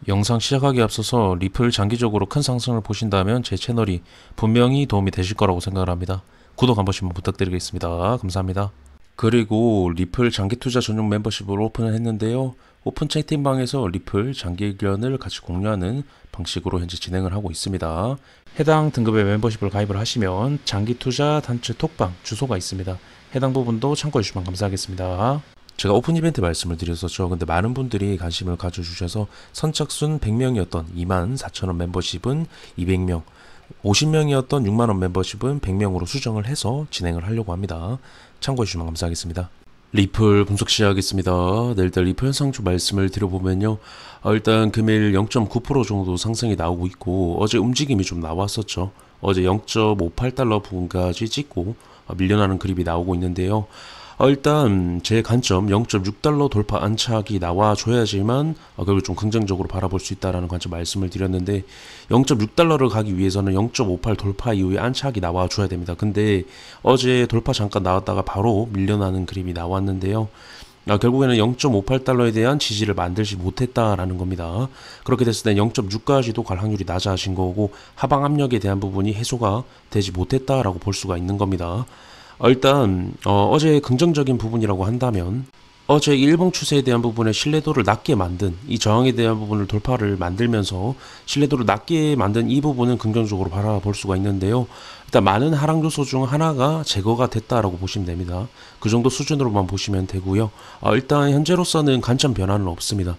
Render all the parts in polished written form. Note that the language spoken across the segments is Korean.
영상 시작하기에 앞서서 리플 장기적으로 큰 상승을 보신다면 제 채널이 분명히 도움이 되실 거라고 생각을 합니다. 구독 한 번씩만 부탁드리겠습니다. 감사합니다. 그리고 리플 장기 투자 전용 멤버십을 오픈을 했는데요. 오픈 채팅방에서 리플 장기 의견을 같이 공유하는 방식으로 현재 진행을 하고 있습니다. 해당 등급의 멤버십을 가입을 하시면 장기 투자 단체 톡방 주소가 있습니다. 해당 부분도 참고해 주시면 감사하겠습니다. 제가 오픈 이벤트 말씀을 드렸었죠. 근데 많은 분들이 관심을 가져주셔서 선착순 100명이었던 24,000원 멤버십은 200명, 50명이었던 6만원 멤버십은 100명으로 수정을 해서 진행을 하려고 합니다. 참고해주시면 감사하겠습니다. 리플 분석 시작하겠습니다. 일단 리플 현상주 말씀을 드려보면요. 일단 금일 0.9% 정도 상승이 나오고 있고, 어제 움직임이 좀 나왔었죠. 어제 0.58달러 부근까지 찍고 밀려나는 그립이 나오고 있는데요. 일단 제 관점 0.6달러 돌파 안착이 나와줘야지만 결국 좀 긍정적으로 바라볼 수 있다라는 관점 말씀을 드렸는데, 0.6달러를 가기 위해서는 0.58 돌파 이후에 안착이 나와줘야 됩니다. 근데 어제 돌파 잠깐 나왔다가 바로 밀려나는 그림이 나왔는데요. 결국에는 0.58달러에 대한 지지를 만들지 못했다라는 겁니다. 그렇게 됐을 때 0.6까지도 갈 확률이 낮아진 거고, 하방 압력에 대한 부분이 해소가 되지 못했다라고 볼 수가 있는 겁니다. 일단 어제 긍정적인 부분이라고 한다면, 어제 일봉 추세에 대한 부분에 신뢰도를 낮게 만든 이 저항에 대한 부분을 돌파를 만들면서 신뢰도를 낮게 만든 이 부분은 긍정적으로 바라볼 수가 있는데요. 일단 많은 하락 요소 중 하나가 제거가 됐다라고 보시면 됩니다. 그 정도 수준으로만 보시면 되고요. 일단 현재로서는 관점 변화는 없습니다.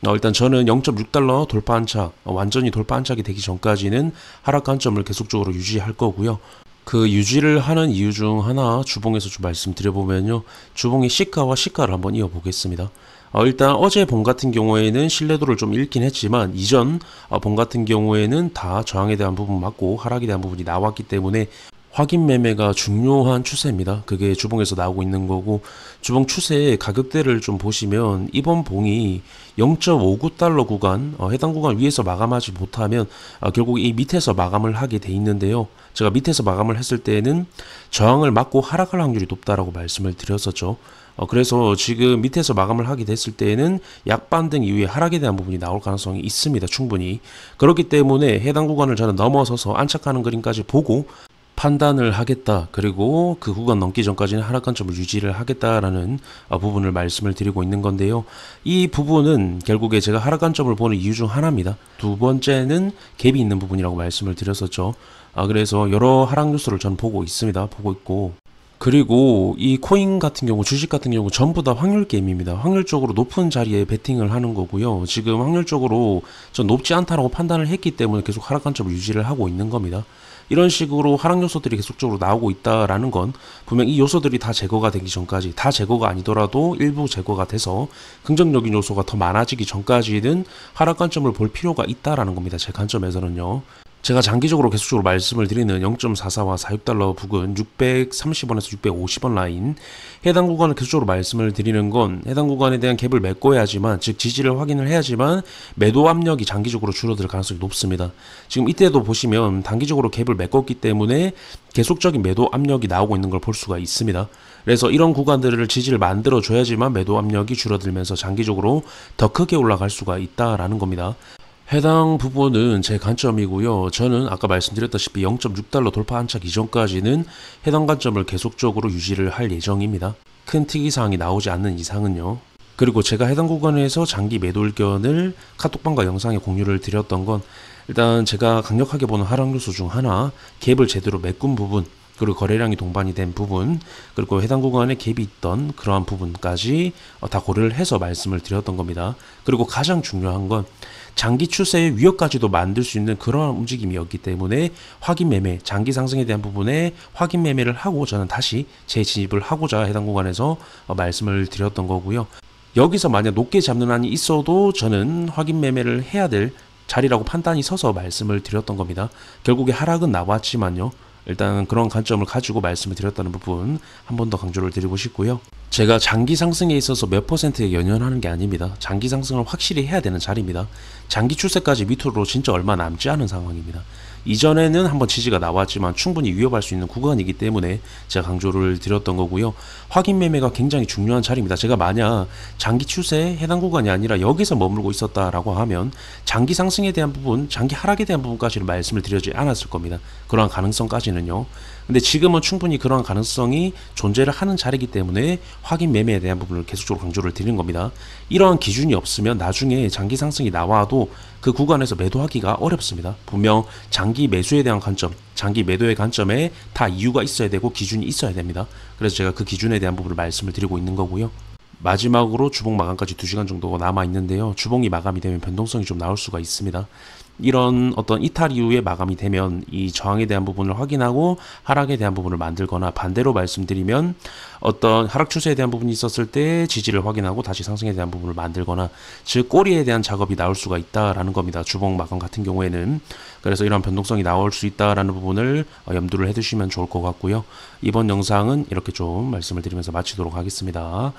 일단 저는 0.6달러 돌파 안착, 완전히 돌파 안착이 되기 전까지는 하락 관점을 계속적으로 유지할 거고요. 그 유지를 하는 이유 중 하나 주봉에서 좀 말씀드려보면요. 주봉의 시가와 시가를 한번 이어보겠습니다. 일단 어제 봉 같은 경우에는 신뢰도를 좀 잃긴 했지만, 이전 봉 같은 경우에는 다 저항에 대한 부분 맞고 하락에 대한 부분이 나왔기 때문에 확인 매매가 중요한 추세입니다. 그게 주봉에서 나오고 있는 거고, 주봉 추세의 가격대를 좀 보시면 이번 봉이 0.59달러 구간, 해당 구간 위에서 마감하지 못하면 결국 이 밑에서 마감을 하게 돼 있는데요. 제가 밑에서 마감을 했을 때는 저항을 맞고 하락할 확률이 높다라고 말씀을 드렸었죠. 그래서 지금 밑에서 마감을 하게 됐을 때에는 약반등 이후에 하락에 대한 부분이 나올 가능성이 있습니다. 충분히. 그렇기 때문에 해당 구간을 저는 넘어서서 안착하는 그림까지 보고 판단을 하겠다. 그리고 그 구간 넘기 전까지는 하락 관점을 유지를 하겠다라는 부분을 말씀을 드리고 있는 건데요. 이 부분은 결국에 제가 하락 관점을 보는 이유 중 하나입니다. 두 번째는 갭이 있는 부분이라고 말씀을 드렸었죠. 그래서 여러 하락 요소를 전 보고 있습니다. 보고 있고, 그리고 이 코인 같은 경우, 주식 같은 경우 전부 다 확률 게임입니다. 확률적으로 높은 자리에 베팅을 하는 거고요. 지금 확률적으로 전 높지 않다라고 판단을 했기 때문에 계속 하락 관점을 유지를 하고 있는 겁니다. 이런 식으로 하락 요소들이 계속적으로 나오고 있다라는 건 분명 이 요소들이 다 제거가 되기 전까지, 다 제거가 아니더라도 일부 제거가 돼서 긍정적인 요소가 더 많아지기 전까지는 하락 관점을 볼 필요가 있다라는 겁니다. 제 관점에서는요. 제가 장기적으로 계속적으로 말씀을 드리는 0.44와 46달러 부근 630원에서 650원 라인, 해당 구간을 계속적으로 말씀을 드리는 건 해당 구간에 대한 갭을 메꿔야지만, 즉 지지를 확인을 해야지만 매도 압력이 장기적으로 줄어들 가능성이 높습니다. 지금 이때도 보시면 단기적으로 갭을 메꿨기 때문에 계속적인 매도 압력이 나오고 있는 걸 볼 수가 있습니다. 그래서 이런 구간들을 지지를 만들어 줘야지만 매도 압력이 줄어들면서 장기적으로 더 크게 올라갈 수가 있다라는 겁니다. 해당 부분은 제 관점이고요. 저는 아까 말씀드렸다시피 0.6달러 돌파 안착 이전까지는 해당 관점을 계속적으로 유지를 할 예정입니다. 큰 특이사항이 나오지 않는 이상은요. 그리고 제가 해당 구간에서 장기 매도 의견을 카톡방과 영상에 공유를 드렸던 건, 일단 제가 강력하게 보는 하락 요소 중 하나, 갭을 제대로 메꾼 부분, 그리고 거래량이 동반이 된 부분, 그리고 해당 구간에 갭이 있던 그러한 부분까지 다 고려를 해서 말씀을 드렸던 겁니다. 그리고 가장 중요한 건 장기 추세의 위협까지도 만들 수 있는 그러한 움직임이었기 때문에 확인 매매, 장기 상승에 대한 부분에 확인 매매를 하고 저는 다시 재진입을 하고자 해당 구간에서 말씀을 드렸던 거고요. 여기서 만약 높게 잡는 한이 있어도 저는 확인 매매를 해야 될 자리라고 판단이 서서 말씀을 드렸던 겁니다. 결국에 하락은 나왔지만요. 일단 그런 관점을 가지고 말씀을 드렸다는 부분 한 번 더 강조를 드리고 싶고요. 제가 장기 상승에 있어서 몇 퍼센트에 연연하는 게 아닙니다. 장기 상승을 확실히 해야 되는 자리입니다. 장기 추세까지 밑으로 진짜 얼마 남지 않은 상황입니다. 이전에는 한번 지지가 나왔지만 충분히 위협할 수 있는 구간이기 때문에 제가 강조를 드렸던 거고요. 확인 매매가 굉장히 중요한 자리입니다. 제가 만약 장기 추세에 해당 구간이 아니라 여기서 머물고 있었다라고 하면 장기 상승에 대한 부분, 장기 하락에 대한 부분까지는 말씀을 드리지 않았을 겁니다. 그러한 가능성까지는요. 근데 지금은 충분히 그러한 가능성이 존재를 하는 자리이기 때문에 확인 매매에 대한 부분을 계속적으로 강조를 드리는 겁니다. 이러한 기준이 없으면 나중에 장기 상승이 나와도 그 구간에서 매도하기가 어렵습니다. 분명 장기 매수에 대한 관점, 장기 매도의 관점에 다 이유가 있어야 되고 기준이 있어야 됩니다. 그래서 제가 그 기준에 대한 부분을 말씀을 드리고 있는 거고요. 마지막으로 주봉 마감까지 2시간 정도가 남아 있는데요. 주봉이 마감이 되면 변동성이 좀 나올 수가 있습니다. 이런 어떤 이탈 이후에 마감이 되면 이 저항에 대한 부분을 확인하고 하락에 대한 부분을 만들거나, 반대로 말씀드리면 어떤 하락 추세에 대한 부분이 있었을 때 지지를 확인하고 다시 상승에 대한 부분을 만들거나, 즉 꼬리에 대한 작업이 나올 수가 있다라는 겁니다. 주봉 마감 같은 경우에는. 그래서 이런 변동성이 나올 수 있다라는 부분을 염두를 해두시면 좋을 것 같고요. 이번 영상은 이렇게 좀 말씀을 드리면서 마치도록 하겠습니다.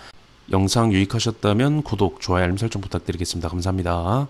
영상 유익하셨다면 구독, 좋아요, 알림 설정 부탁드리겠습니다. 감사합니다.